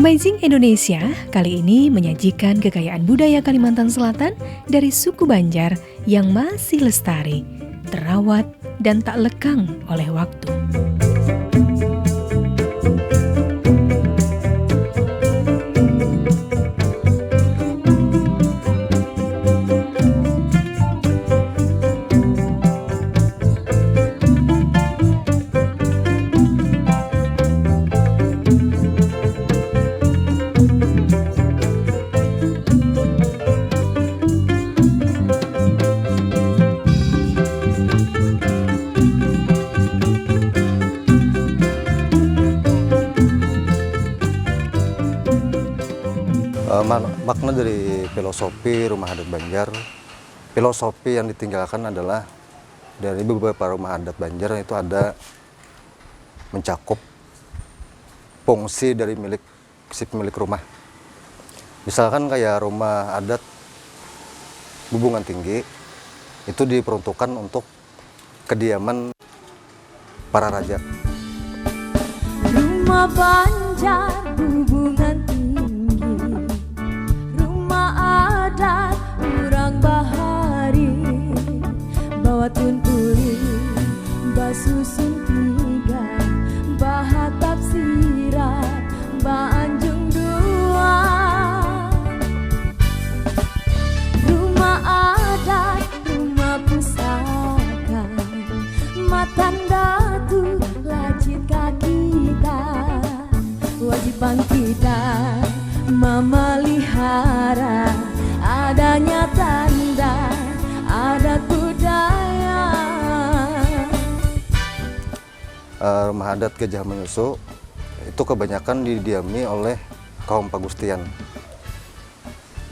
Amazing Indonesia kali ini menyajikan kekayaan budaya Kalimantan Selatan dari suku Banjar yang masih lestari, terawat, dan tak lekang oleh waktu. Makna dari filosofi rumah adat Banjar, filosofi yang ditinggalkan adalah dari beberapa rumah adat Banjar itu ada mencakup fungsi dari si pemilik rumah. Misalkan kayak rumah adat Bubungan Tinggi, itu diperuntukkan untuk kediaman para raja. Rumah Banjar Bubungan Tinggi, rumah adat urang bahari, bawa tun uli, basusun tiga, bahatap sirat, baanjung dua. Rumah adat, rumah pusaka, matan datu, lacit kita, wajiban kita memelihara adanya tanda adat budaya. Rumah adat Gajah Menyusu itu kebanyakan didiami oleh kaum Pagustian.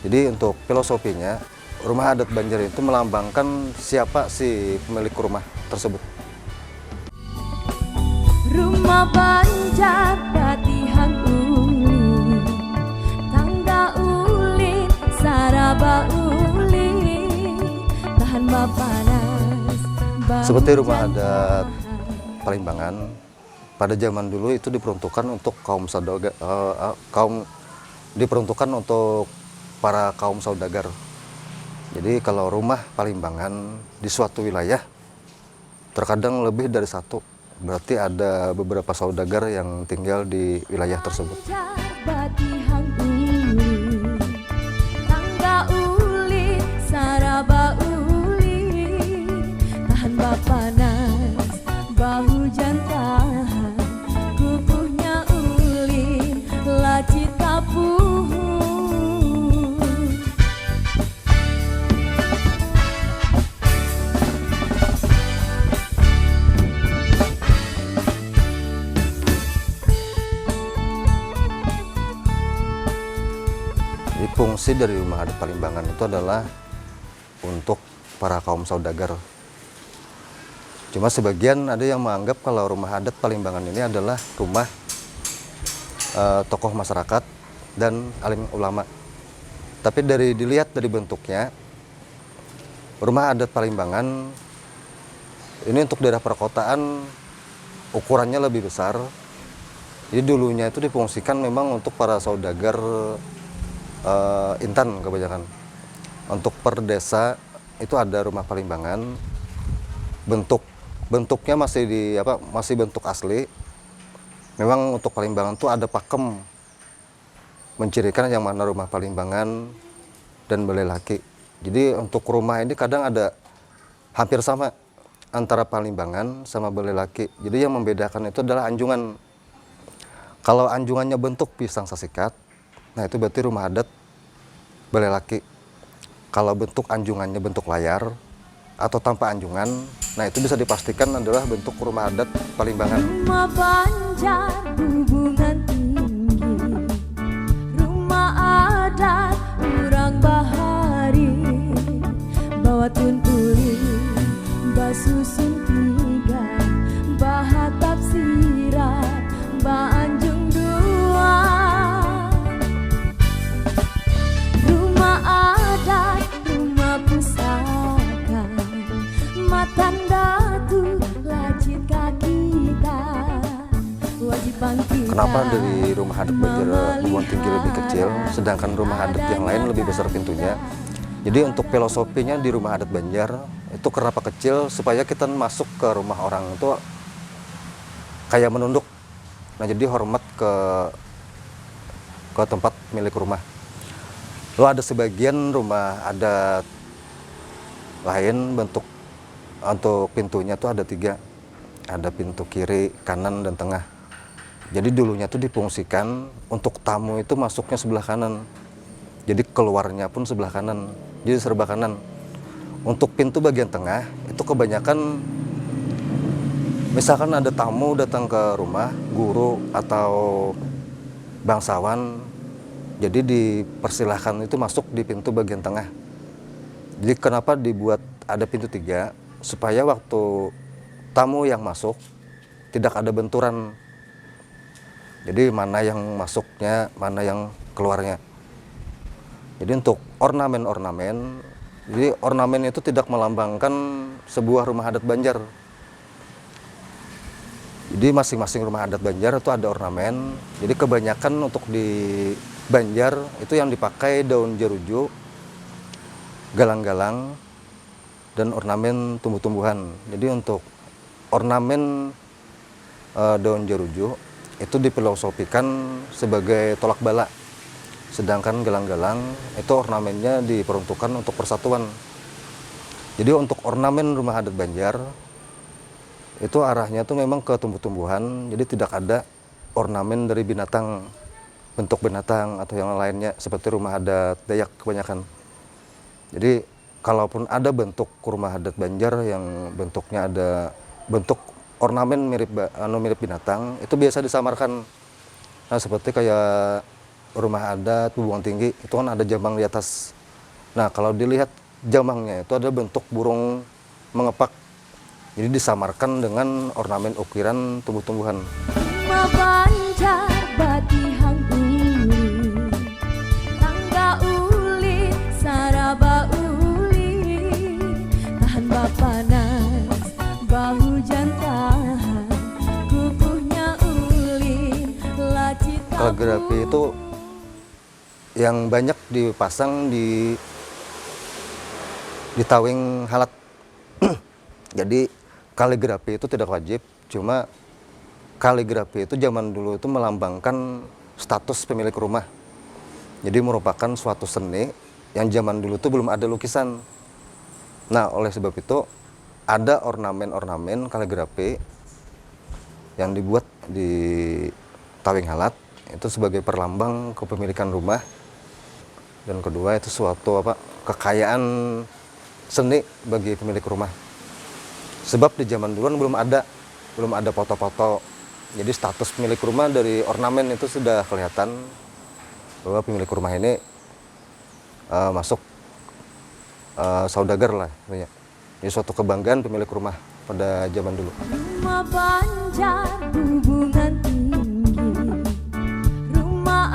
Jadi untuk filosofinya, rumah adat Banjar itu melambangkan siapa si pemilik rumah tersebut. Rumah Banjar Batihan uli, tangga uli, saraba uli, tahan panas. Seperti rumah adat Palimbangan, pada zaman dulu itu diperuntukkan untuk para kaum saudagar. Jadi kalau rumah Palimbangan di suatu wilayah terkadang lebih dari satu, berarti ada beberapa saudagar yang tinggal di wilayah tersebut. Batihan uli, tangga uli, saraba uli, tahan panas, bahu jantahan, kukuhnya uli, lacit tapuh. Fungsi dari rumah adat Palimbangan itu adalah untuk para kaum saudagar. Cuma sebagian ada yang menganggap kalau rumah adat Palimbangan ini adalah rumah tokoh masyarakat dan alim ulama. Tapi dilihat dari bentuknya, rumah adat Palimbangan ini untuk daerah perkotaan ukurannya lebih besar. Jadi dulunya itu difungsikan memang untuk para saudagar intan kebanyakan. Untuk per desa itu ada rumah Palimbangan. Bentuknya masih bentuk asli. Memang untuk Palimbangan itu ada pakem mencirikan yang mana rumah Palimbangan dan balai laki. Jadi untuk rumah ini kadang ada hampir sama antara Palimbangan sama balai laki. Jadi yang membedakan itu adalah anjungan. Kalau anjungannya bentuk pisang sasikat, nah itu berarti rumah adat balai laki. Kalau bentuk anjungannya bentuk layar atau tanpa anjungan, nah itu bisa dipastikan adalah bentuk rumah adat Palimbangan. Rumah Banjar Bubungan Tinggi, rumah adat urang bahari, bawa tun uli, basusun tiga, bahatap sirat, baanjung dua. Rumah adat, rumah pusaka, matan datu, lacit kita, kenapa dari rumah adat Banjar Bubuan Tinggi lebih kecil, sedangkan rumah adat yang lain lebih besar pintunya. Jadi untuk filosofinya di rumah adat Banjar itu kenapa kecil, supaya kita masuk ke rumah orang itu kayak menunduk. Nah jadi hormat ke tempat milik rumah. Lalu ada sebagian rumah adat lain bentuk untuk pintunya tuh ada 3. Ada pintu kiri, kanan, dan tengah. Jadi dulunya tuh difungsikan untuk tamu itu masuknya sebelah kanan. Jadi keluarnya pun sebelah kanan. Jadi serba kanan. Untuk pintu bagian tengah itu kebanyakan misalkan ada tamu datang ke rumah, guru atau bangsawan, jadi dipersilahkan itu masuk di pintu bagian tengah. Jadi kenapa dibuat ada pintu 3? Supaya waktu tamu yang masuk tidak ada benturan. Jadi mana yang masuknya, mana yang keluarnya. Jadi untuk ornamen-ornamen, jadi ornamen itu tidak melambangkan sebuah rumah adat Banjar. Jadi masing-masing rumah adat Banjar itu ada ornamen. Jadi kebanyakan untuk di Banjar itu yang dipakai daun jeruju, galang-galang, dan ornamen tumbuh-tumbuhan. Jadi untuk ornamen daun jeruju itu difilosofikan sebagai tolak bala. Sedangkan galang-galang itu ornamennya diperuntukkan untuk persatuan. Jadi untuk ornamen rumah adat Banjar itu arahnya tuh memang ke tumbuh-tumbuhan, jadi tidak ada ornamen dari binatang, bentuk binatang atau yang lainnya seperti rumah adat Dayak kebanyakan. Jadi kalaupun ada bentuk rumah adat Banjar yang bentuknya ada bentuk ornamen mirip binatang, itu biasa disamarkan. Nah seperti kayak rumah adat Bubuan Tinggi itu kan ada jambang di atas. Nah kalau dilihat jambangnya itu ada bentuk burung mengepak. Jadi disamarkan dengan ornamen ukiran tumbuh-tumbuhan. Rumah Banjar batihang uli, tangga uli, saraba uli, tahan bapanas, bahu jantahan, kukuhnya uli, laci tabu. Kaligrafi itu yang banyak dipasang di tawing halat. Jadi kaligrafi itu tidak wajib, cuma kaligrafi itu zaman dulu itu melambangkan status pemilik rumah. Jadi merupakan suatu seni yang zaman dulu itu belum ada lukisan. Nah oleh sebab itu ada ornamen-ornamen kaligrafi yang dibuat di tawing halat itu sebagai perlambang kepemilikan rumah. Dan kedua itu suatu kekayaan seni bagi pemilik rumah. Sebab di zaman duluan belum ada foto-foto. Jadi status pemilik rumah dari ornamen itu sudah kelihatan bahwa pemilik rumah ini masuk saudagar lah. Ini suatu kebanggaan pemilik rumah pada zaman dulu. Rumah Banjar hubungan tinggi, rumah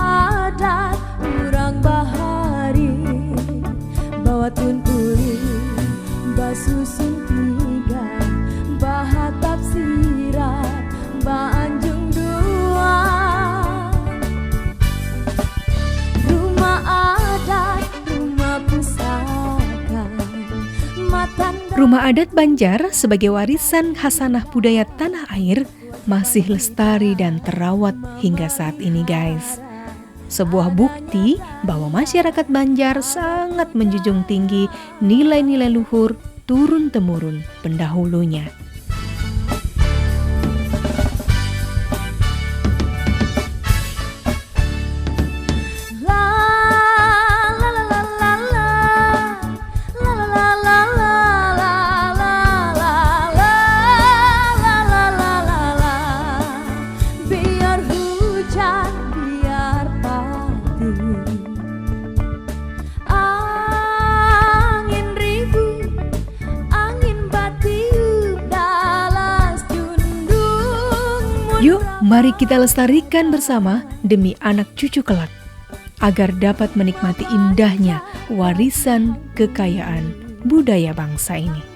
adat urang bahari, bawa tun uli, basusun tiga, bahatap sirat, baanjung dua. Rumah adat, rumah pusaka, matan. Rumah adat Banjar sebagai warisan khasanah budaya tanah air masih lestari dan terawat hingga saat ini guys. Sebuah bukti bahwa masyarakat Banjar sangat menjunjung tinggi nilai-nilai luhur turun-temurun pendahulunya. Yuk, mari kita lestarikan bersama demi anak cucu kelak, agar dapat menikmati indahnya warisan kekayaan budaya bangsa ini.